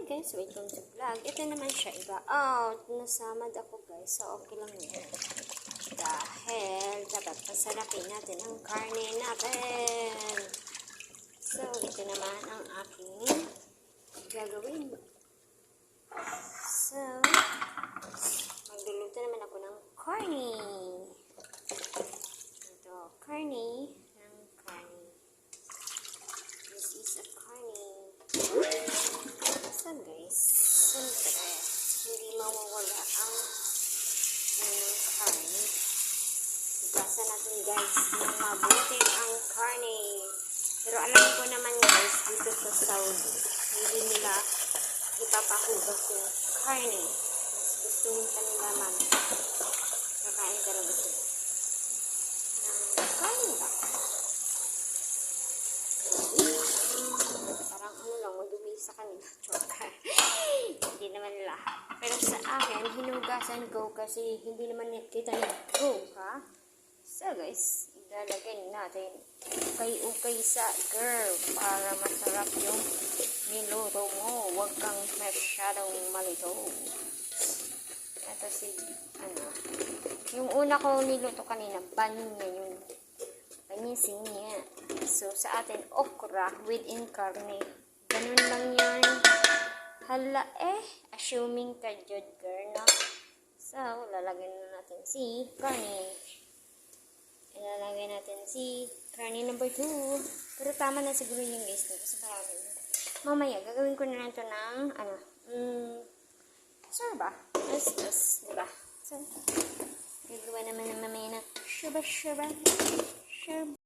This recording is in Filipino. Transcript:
guys, welcome sa vlog. Ito naman siya iba out. Nasamad ako guys, so okay lang yun. Dahil dapat pasarapin natin ang karne natin. So, ito naman ang aking gagawin. So, magluluto naman ako ng karne. Ito, karne ng karne. This is a karne. So guys, siyempre, hindi mawawala ang karne. Hugasan natin guys ng mabuti ang karne. Pero alam ko naman guys, dito sa Saudi, hindi nila ipapahugas yung karne. Mas gusto nila man. Kakain talaga sila ng karne ba? Parang ano lang, madumi sa kanila. Hindi naman lahat. Pero sa akin, hinugasan ko kasi hindi naman kita nag-go, ha? So guys, ilalagay natin ukay-ukay sa girl para masarap yung niluto mo. Huwag kang masyadong malito. Ito si, yung una ko niluto kanina, banya yun. Panisin niya. So, sa atin, okra within karne. Ganun lang yan. Hala assuming ka jud girl, no? So, lalagyan na natin si karne. Ilalagay natin si karne number 2. Pero tama na siguro yung guys nito sa parami. Mamaya, gagawin ko na lang ito ng, sorba. Diba? So, gagawa naman ng mamaya na shurba.